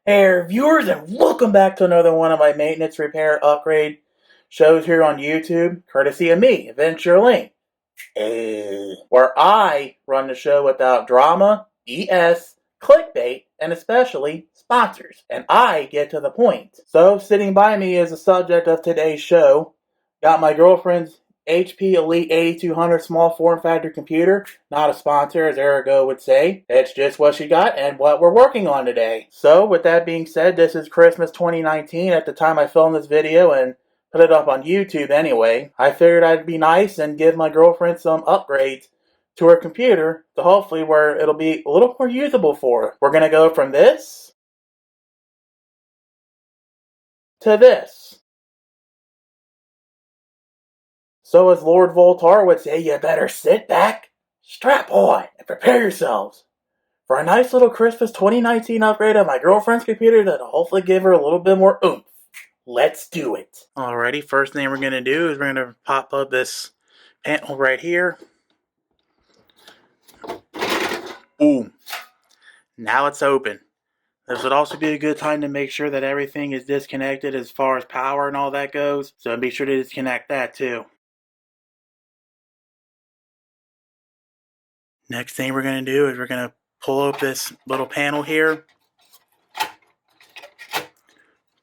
Hey viewers, and welcome back to another one of my maintenance, repair, upgrade shows here on YouTube, courtesy of me, Adventure Link, where I run the show without drama, BS, clickbait, and especially sponsors, and I get to the point. So, sitting by me is the subject of today's show. Got my girlfriend's HP Elite 8200 small form factor computer. Not a sponsor, as Erigo would say. It's just what she got and what we're working on today. So, with that being said, this is Christmas 2019 at the time I filmed this video and put it up on YouTube anyway. I figured I'd be nice and give my girlfriend some upgrades to her computer to hopefully where it'll be a little more usable for her. We're going to go from this to this. So as Lord Voltaire would say, you better sit back, strap on, and prepare yourselves for a nice little Christmas 2019 upgrade of my girlfriend's computer that'll hopefully give her a little bit more oomph. Let's do it. Alrighty, first thing we're going to do is we're going to pop up this panel right here. Boom. Now it's open. This would also be a good time to make sure that everything is disconnected as far as power and all that goes. So be sure to disconnect that too. Next thing we're going to do is we're going to pull up this little panel here.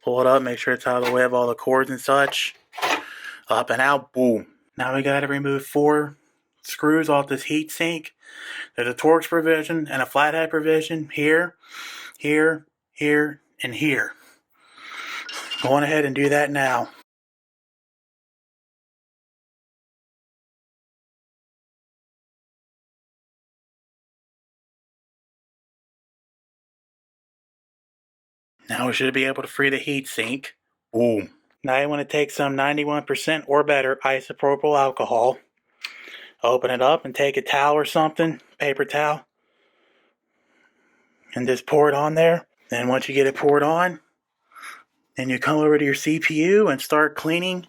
Pull it up, make sure it's out of the way of all the cords and such. Up and out, boom. Now we got to remove 4 screws off this heat sink. There's a Torx provision and a flathead provision here, here, here, and here. Go on ahead and do that now. Now we should be able to free the heat sink. Boom. Now you want to take some 91% or better isopropyl alcohol. Open it up and take a towel or something, paper towel, and just pour it on there. Then once you get it poured on, then you come over to your CPU and start cleaning.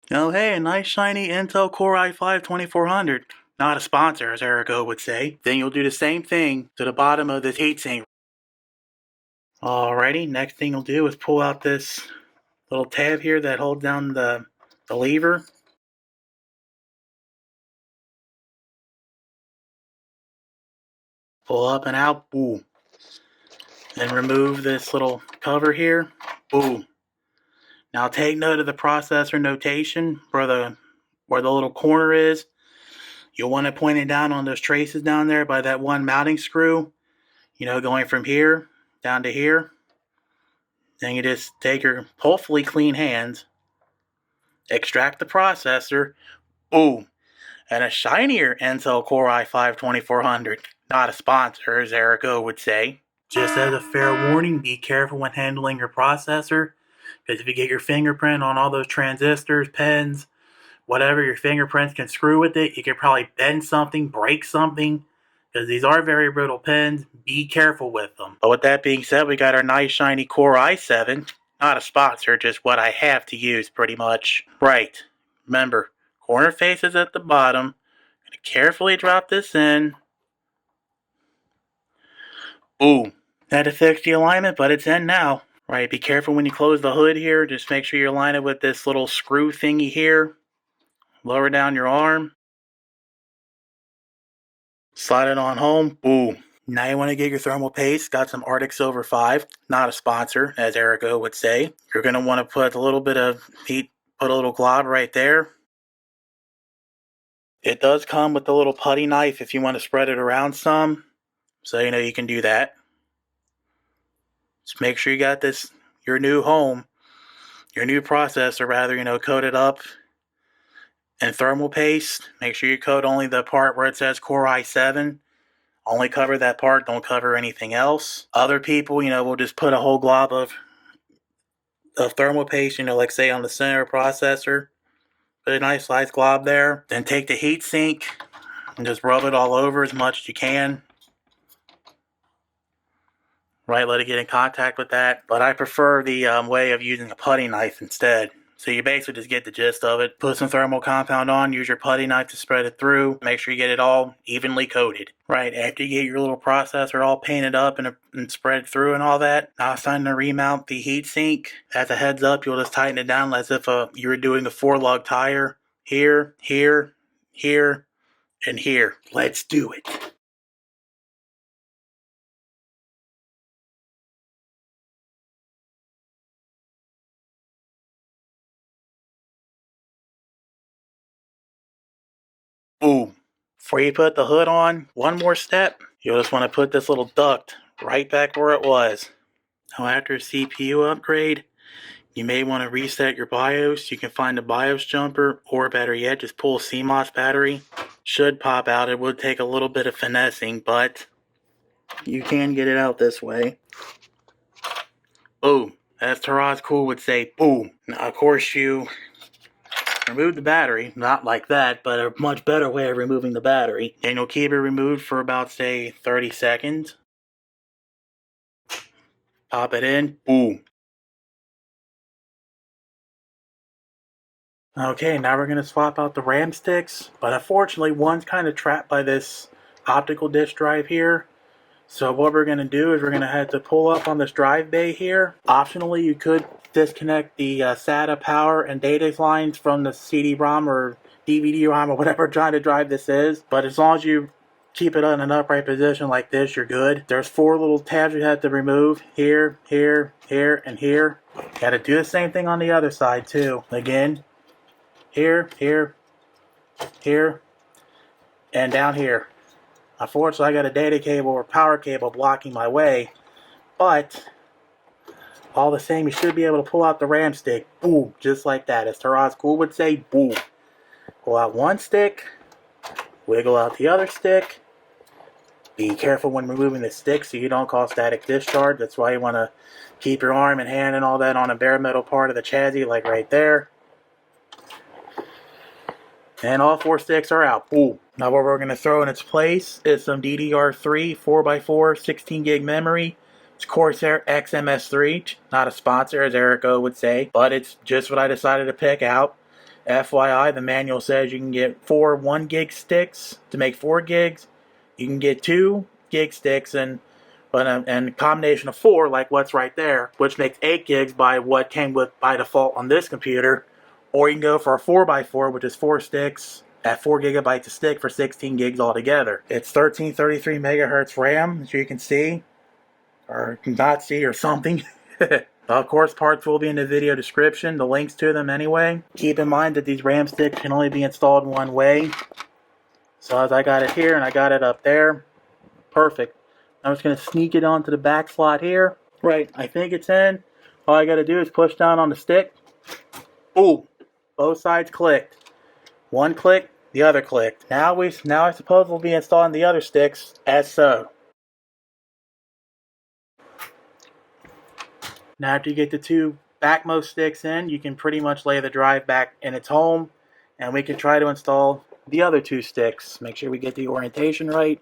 Oh hey, a nice shiny Intel Core i5-2400. Not a sponsor, as Erigo would say. Then you'll do the same thing to the bottom of this heatsink. Alrighty, next thing you'll do is pull out this little tab here that holds down the lever. Pull up and out, boom. Then remove this little cover here, boom. Now take note of the processor notation where the little corner is. You'll want to point it down on those traces down there by that one mounting screw. You know, going from here down to here. Then you just take your hopefully clean hands, extract the processor, boom. And a shinier Intel Core i5-2400. Not a sponsor, as Erico would say. Just as a fair warning, be careful when handling your processor, because if you get your fingerprint on all those transistors, pens, whatever, your fingerprints can screw with it. You could probably bend something, break something, because these are very brittle pens. Be careful with them. But with that being said, we got our nice shiny Core i7. Not a sponsor, just what I have to use pretty much. Right, remember, corner face is at the bottom. I'm going to carefully drop this in. Boom. Had to fix the alignment, but it's in now. Right, be careful when you close the hood here. Just make sure you align it with this little screw thingy here. Lower down your arm. Slide it on home. Boom. Now you want to get your thermal paste. Got some Arctic Silver 5. Not a sponsor, as Erico would say. You're going to want to put a little bit of heat, put a little glob right there. It does come with a little putty knife if you want to spread it around some. So you know you can do that. Just make sure you got this, your new home, your new processor rather, coated up in thermal paste. Make sure you coat only the part where it says Core i7. Only cover that part, don't cover anything else. Other people, will just put a whole glob of thermal paste, like say on the center processor. Put a nice size glob there. Then take the heat sink and just rub it all over as much as you can. Right, let it get in contact with that. But I prefer the way of using a putty knife instead. So you basically just get the gist of it. Put some thermal compound on, use your putty knife to spread it through. Make sure you get it all evenly coated. Right, after you get your little processor all painted up and spread through and all that, now it's time to remount the heatsink. As a heads up, you'll just tighten it down as if you were doing a 4-lug tire. Here, here, here, and here. Let's do it. Boom. Before you put the hood on, one more step. You'll just want to put this little duct right back where it was. Now after a CPU upgrade, you may want to reset your BIOS. You can find a BIOS jumper, or better yet, just pull a CMOS battery. Should pop out. It would take a little bit of finessing, but you can get it out this way. Boom. As Taraz Cool would say, boom. Now of course you remove the battery, not like that, but a much better way of removing the battery. And you'll keep it removed for about, say, 30 seconds. Pop it in, boom. Okay, now we're going to swap out the RAM sticks, but unfortunately one's kind of trapped by this optical disk drive here. So what we're going to do is we're going to have to pull up on this drive bay here. Optionally, you could disconnect the SATA power and data lines from the CD-ROM or DVD-ROM or whatever kind of drive this is. But as long as you keep it in an upright position like this, you're good. There's 4 little tabs you have to remove. Here, here, here, and here. Got to do the same thing on the other side too. Again, here, here, here, and down here. Unfortunately, I got a data cable or power cable blocking my way, but all the same, you should be able to pull out the RAM stick. Boom, just like that. As Taraz Cool would say, boom. Pull out one stick, wiggle out the other stick. Be careful when removing the stick so you don't cause static discharge. That's why you want to keep your arm and hand and all that on a bare metal part of the chassis, like right there. And all 4 sticks are out. Boom. Now what we're going to throw in its place is some DDR3 4x4 16 gig memory. It's Corsair XMS3. Not a sponsor, as Erico would say, but it's just what I decided to pick out. FYI, the manual says you can get 4 1 gig sticks to make 4 gigs. You can get 2 gig sticks and a combination of 4, like what's right there, which makes 8 gigs by what came with by default on this computer. Or you can go for a 4x4, which is 4 sticks at 4 gigabytes a stick for 16 gigs altogether. It's 1333 megahertz RAM, as you can see, or not see, or something. Of course, parts will be in the video description, the links to them anyway. Keep in mind that these RAM sticks can only be installed one way. So as I got it here and I got it up there, perfect. I'm just going to sneak it onto the back slot here. Right, I think it's in. All I got to do is push down on the stick. Ooh. Both sides clicked. One clicked, the other clicked. Now I suppose we'll be installing the other sticks as so. Now after you get the 2 backmost sticks in, you can pretty much lay the drive back in its home, and we can try to install the other 2 sticks. Make sure we get the orientation right.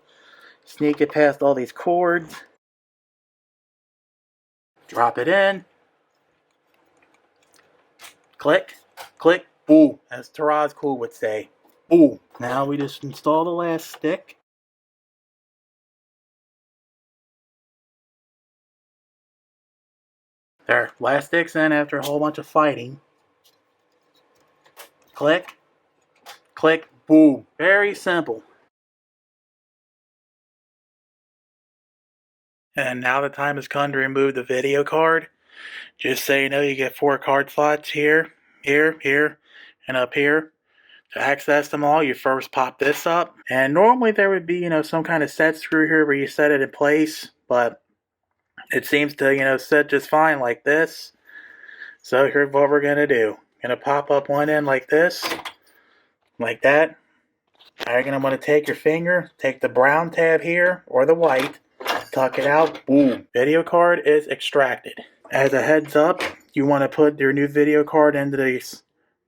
Sneak it past all these cords. Drop it in. Click. Click, boom, as Taraz Cool would say. Boom. Now we just install the last stick. There, last stick's in after a whole bunch of fighting. Click, click, boom. Very simple. And now the time has come to remove the video card. Just so you know, you get 4 card slots here, here, here, and up here. To access them all, you first pop this up. And normally there would be, some kind of set screw here where you set it in place, but it seems to, set just fine like this. So here's what we're going to do. Going to pop up one end like this, like that. Now you're going to want to take your finger, take the brown tab here, or the white, tuck it out, boom. Video card is extracted. As a heads up, you want to put your new video card into these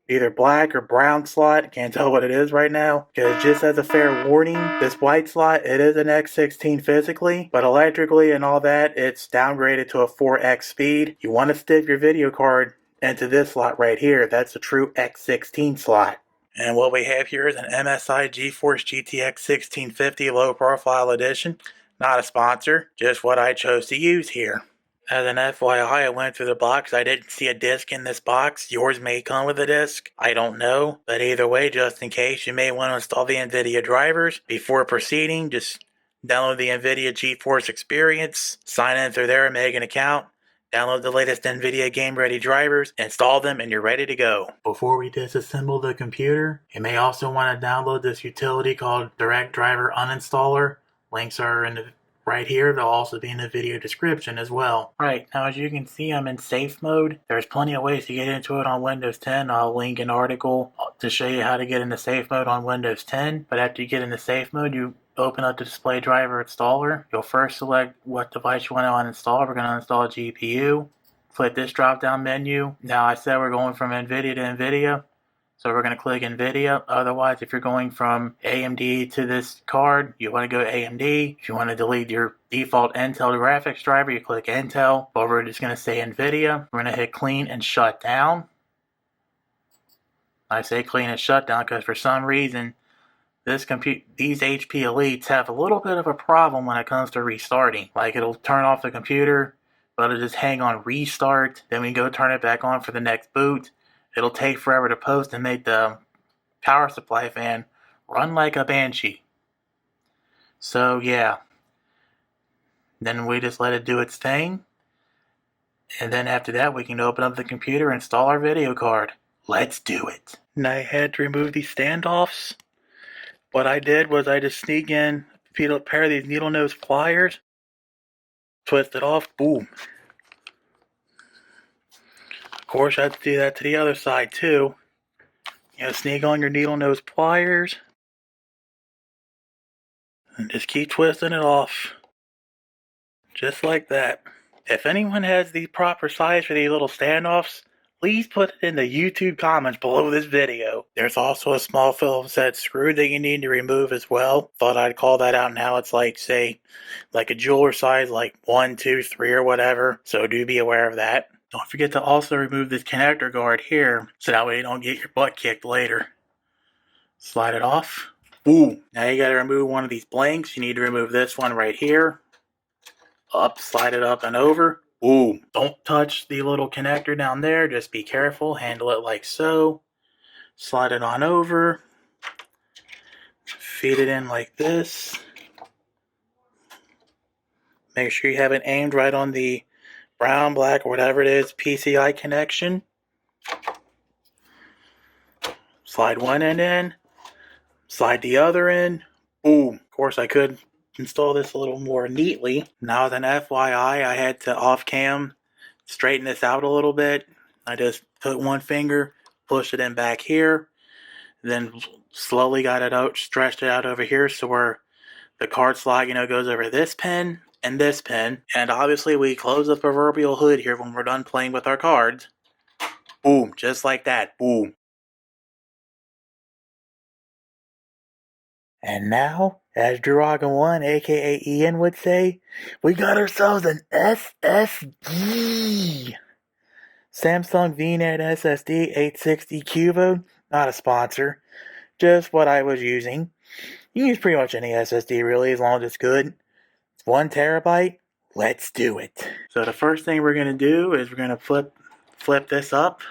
either black or brown slot. Can't tell what it is right now, because just as a fair warning, this white slot, it is an X16 physically, but electrically and all that, it's downgraded to a 4X speed. You want to stick your video card into this slot right here. That's a true X16 slot. And what we have here is an MSI Geforce GTX 1650 low profile edition. Not a sponsor, just what I chose to use here. As an FYI, I went through the box. I didn't see a disc in this box. Yours may come with a disc. I don't know. But either way, just in case, you may want to install the nVidia drivers. Before proceeding, just download the nVidia GeForce Experience, sign in through there and make an account. Download the latest nVidia Game Ready drivers, install them, and you're ready to go. Before we disassemble the computer, you may also want to download this utility called Direct Driver Uninstaller. Links are in the right here. They'll also be in the video description as well. Right, now as you can see, I'm in safe mode. There's plenty of ways to get into it on Windows 10. I'll link an article to show you how to get into safe mode on Windows 10. But after you get into safe mode, you open up the display driver installer. You'll first select what device you want to uninstall. We're going to install a GPU. Click this drop down menu. Now I said we're going from nVidia to nVidia, so we're going to click nVidia. Otherwise, if you're going from AMD to this card, you want to go to AMD. If you want to delete your default Intel graphics driver, you click Intel. But we're just going to say nVidia. We're going to hit clean and shut down. I say clean and shut down because for some reason these HP Elites have a little bit of a problem when it comes to restarting. Like, it'll turn off the computer, but it'll just hang on restart. Then we go turn it back on for the next boot. It'll take forever to post and make the power supply fan run like a banshee. So yeah. Then we just let it do its thing. And then after that, we can open up the computer and install our video card. Let's do it. Now I had to remove these standoffs. What I did was I just sneak in a pair of these needle nose pliers, twist it off, boom. Of course, I have to do that to the other side too. You know, sneak on your needle nose pliers and just keep twisting it off. Just like that. If anyone has the proper size for these little standoffs, please put it in the YouTube comments below this video. There's also a small Phillips head screw that you need to remove as well. Thought I'd call that out now. It's like, say, like a jeweler size, like 1, 2, 3 or whatever. So do be aware of that. Don't forget to also remove this connector guard here, so that way you don't get your butt kicked later. Slide it off. Boom. Now you gotta remove one of these blanks. You need to remove this one right here. Up, slide it up and over. Boom. Don't touch the little connector down there. Just be careful. Handle it like so. Slide it on over. Feed it in like this. Make sure you have it aimed right on the brown, black, or whatever it is PCI connection. Slide one end in. Slide the other in. Boom. Of course, I could install this a little more neatly. Now, as an FYI, I had to off-cam straighten this out a little bit. I just put one finger, pushed it in back here, then slowly got it out, stretched it out over here, so where the card slot, goes over this pin and this pin. And obviously, we close the proverbial hood here when we're done playing with our cards. Boom, just like that. Boom. And now, as Dragon1, aka Ian, would say, we got ourselves an SSD. Samsung VNet SSD 860 QVO, not a sponsor, just what I was using. You can use pretty much any SSD really, as long as it's good. It's 1 terabyte. Let's do it. So the first thing we're going to do is we're going to flip this up.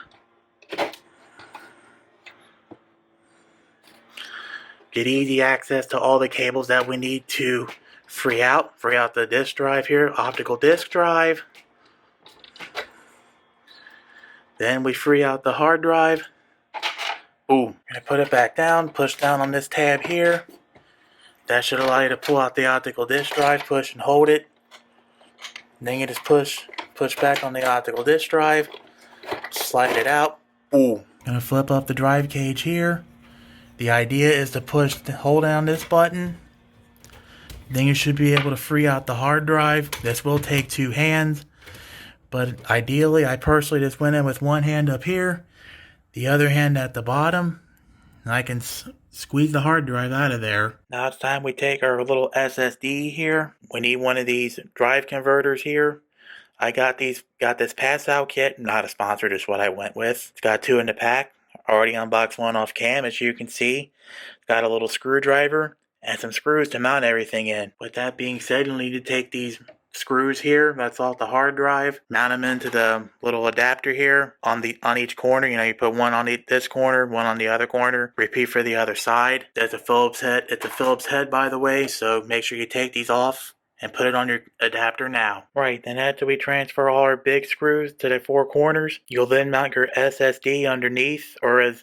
Get easy access to all the cables that we need to free out the disk drive here, optical disk drive. Then we free out the hard drive. Boom. Gonna put it back down, push down on this tab here. That should allow you to pull out the optical disk drive, push and hold it. And then you just push back on the optical disk drive, slide it out. Boom. Gonna flip up the drive cage here. The idea is to hold down this button. Then you should be able to free out the hard drive. This will take 2 hands. But ideally, I personally just went in with one hand up here, the other hand at the bottom. And I can squeeze the hard drive out of there. Now it's time we take our little SSD here. We need one of these drive converters here. I got this pass-out kit, not a sponsor, just what I went with. It's got 2 in the pack. Already unboxed one off cam, as you can see. It's got a little screwdriver and some screws to mount everything in. With that being said, you'll need to take these screws here, that's off the hard drive, mount them into the little adapter here on each corner. You put one on this corner, one on the other corner. Repeat for the other side. There's a Phillips head. It's a Phillips head, by the way, so make sure you take these off and put it on your adapter now. Right, then after we transfer all our big screws to the 4 corners, you'll then mount your SSD underneath, or as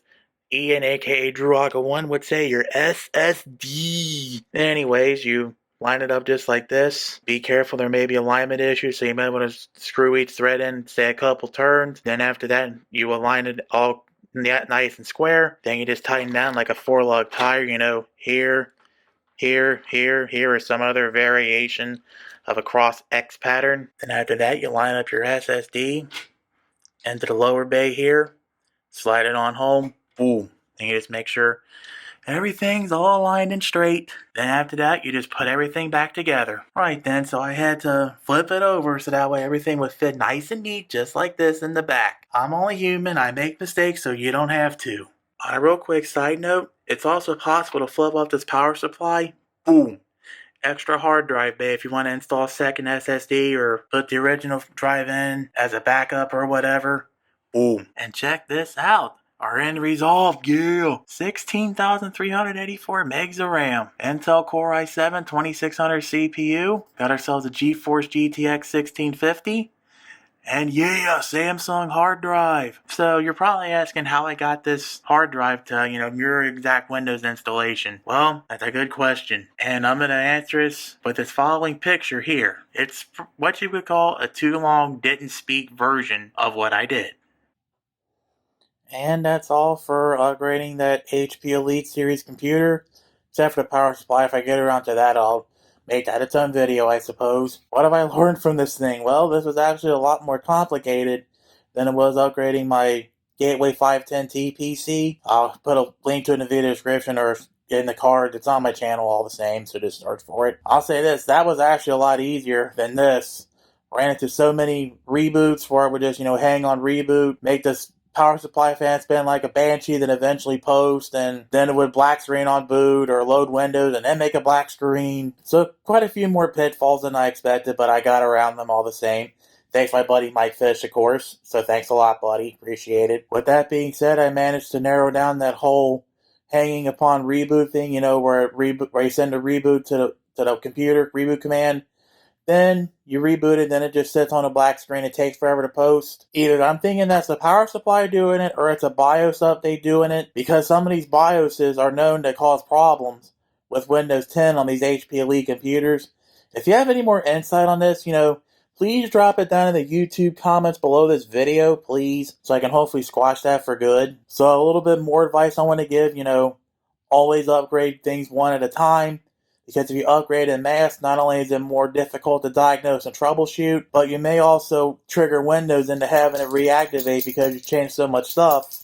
Ian aka Drewaga1 would say, your SSD. Anyways, you line it up just like this. Be careful, there may be alignment issues, so you might want to screw each thread in, say a couple turns. Then after that, you align it all nice and square. Then you just tighten down like a 4-lug tire, here, or some other variation of a cross X pattern. Then after that, you line up your SSD into the lower bay here, slide it on home, boom. And you just make sure everything's all aligned and straight. Then after that, you just put everything back together. Right then, so I had to flip it over so that way everything would fit nice and neat, just like this in the back. I'm only human, I make mistakes, so you don't have to. On a real quick side note, it's also possible to flip up this power supply. Boom. Extra hard drive bay if you want to install a second SSD or put the original drive in as a backup or whatever. Boom. And check this out. Our end result, 16,384 megs of RAM. Intel Core i7 2600 CPU. Got ourselves a Geforce GTX 1650. And yeah, Samsung hard drive. So you're probably asking how I got this hard drive to, mirror exact Windows installation. Well, that's a good question. And I'm going to answer this with this following picture here. It's what you would call a too long didn't speak version of what I did. And that's all for upgrading that HP Elite Series computer. Except for the power supply. If I get around to that, I'll make that its own video, I suppose. What have I learned from this thing? Well, this was actually a lot more complicated than it was upgrading my Gateway 510T PC. I'll put a link to it in the video description or in the card. It's on my channel all the same, so just search for it. I'll say this, that was actually a lot easier than this. Ran into so many reboots where I would just, hang on reboot, make this power supply fan spin like a banshee, then eventually post, and then it would black screen on boot or load Windows and then make a black screen. So quite a few more pitfalls than I expected, but I got around them all the same. Thanks my buddy Mike Fish, of course. So thanks a lot, buddy. Appreciate it. With that being said, I managed to narrow down that whole hanging upon reboot thing, where you send a reboot to the computer, reboot command. Then you reboot it, then it just sits on a black screen. It takes forever to post. Either I'm thinking that's the power supply doing it, or it's a BIOS update doing it, because some of these BIOSes are known to cause problems with Windows 10 on these HP Elite computers. If you have any more insight on this, please drop it down in the YouTube comments below this video, please, so I can hopefully squash that for good. So a little bit more advice I want to give, always upgrade things one at a time. Because if you upgrade en masse, not only is it more difficult to diagnose and troubleshoot, but you may also trigger Windows into having it reactivate because you changed so much stuff.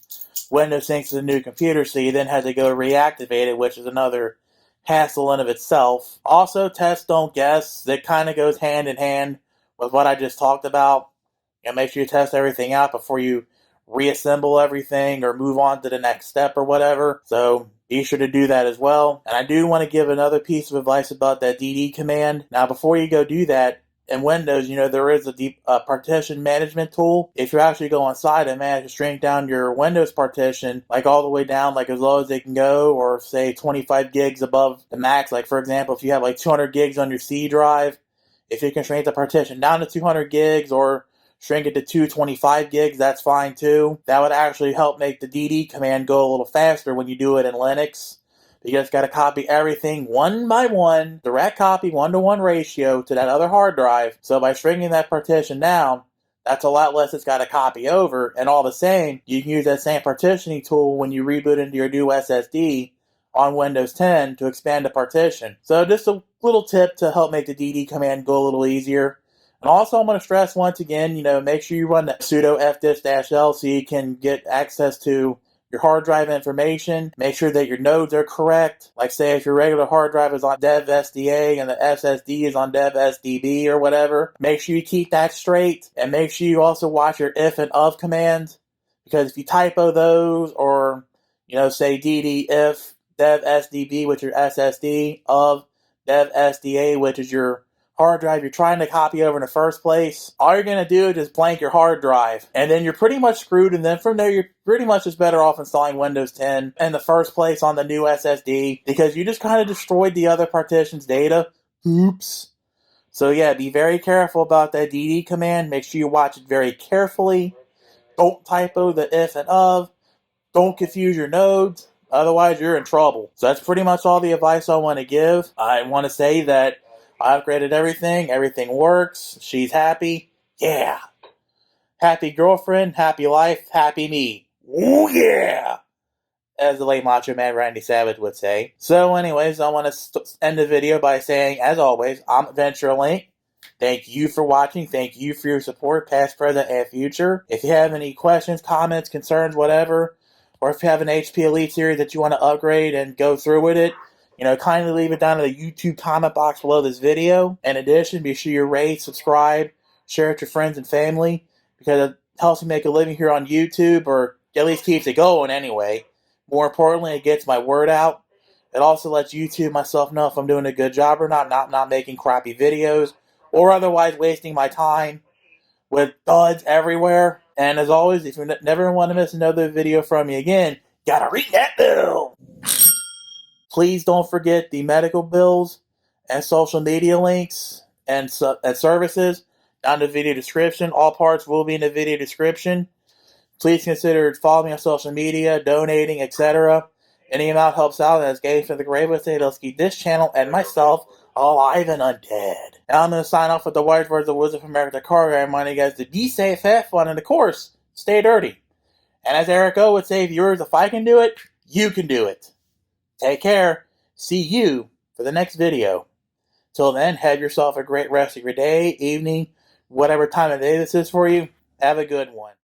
Windows thinks it's a new computer, so you then have to go reactivate it, which is another hassle in of itself. Also, test, don't guess. That kind of goes hand in hand with what I just talked about. Make sure you test everything out before you reassemble everything or move on to the next step or whatever. So be sure to do that as well. And I do want to give another piece of advice about that DD command. Now, before you go do that, in Windows, there is a deep partition management tool. If you actually go inside and manage to shrink down your Windows partition, like all the way down, like as low as they can go, or say 25 gigs above the max. Like for example, if you have like 200 gigs on your C drive, if you can shrink the partition down to 200 gigs or shrink it to 225 gigs, that's fine too. That would actually help make the DD command go a little faster when you do it in Linux. You just got to copy everything one by one, direct copy 1-to-1 ratio to that other hard drive. So by shrinking that partition down, that's a lot less it's got to copy over. And all the same, you can use that same partitioning tool when you reboot into your new SSD on Windows 10 to expand the partition. So just a little tip to help make the DD command go a little easier. And also, I'm going to stress once again, make sure you run the sudo fdisk-l so you can get access to your hard drive information. Make sure that your nodes are correct. Like say if your regular hard drive is on dev SDA and the SSD is on dev SDB or whatever, make sure you keep that straight. And make sure you also watch your if and of commands. Because if you typo those, or say dd if dev SDB, which is your SSD, of dev SDA, which is your hard drive you're trying to copy over in the first place, all you're going to do is just blank your hard drive. And then you're pretty much screwed, and then from there you're pretty much just better off installing Windows 10 in the first place on the new SSD, because you just kind of destroyed the other partition's data. Oops. So yeah, be very careful about that dd command. Make sure you watch it very carefully. Don't typo the if and of. Don't confuse your nodes. Otherwise, you're in trouble. So that's pretty much all the advice I want to give. I want to say that I upgraded everything. Everything works. She's happy. Yeah. Happy girlfriend, happy life, happy me. Oh yeah! As the late Macho Man Randy Savage would say. So anyways, I want to end the video by saying, as always, I'm AdventureLink. Thank you for watching. Thank you for your support, past, present, and future. If you have any questions, comments, concerns, whatever, or if you have an HP Elite series that you want to upgrade and go through with it, kindly leave it down in the YouTube comment box below this video. In addition, be sure you rate, subscribe, share it with your friends and family, because it helps me make a living here on YouTube, or at least keeps it going anyway. More importantly, it gets my word out. It also lets YouTube, myself, know if I'm doing a good job or not making crappy videos, or otherwise wasting my time with duds everywhere. And as always, if you never want to miss another video from me again, gotta ring that bell. Please don't forget the medical bills and social media links and services down in the video description. All parts will be in the video description. Please consider following me on social media, donating, etc. Any amount helps out, and as Gabe for the Grave would say, let's keep this channel and myself alive and undead. Now I'm going to sign off with the wise words of Wizard of America Carter, reminding you guys to be safe, have fun, and of course, stay dirty. And as Eric O would say, viewers, if I can do it, you can do it. Take care. See you for the next video. Till then, have yourself a great rest of your day, evening, whatever time of day this is for you. Have a good one.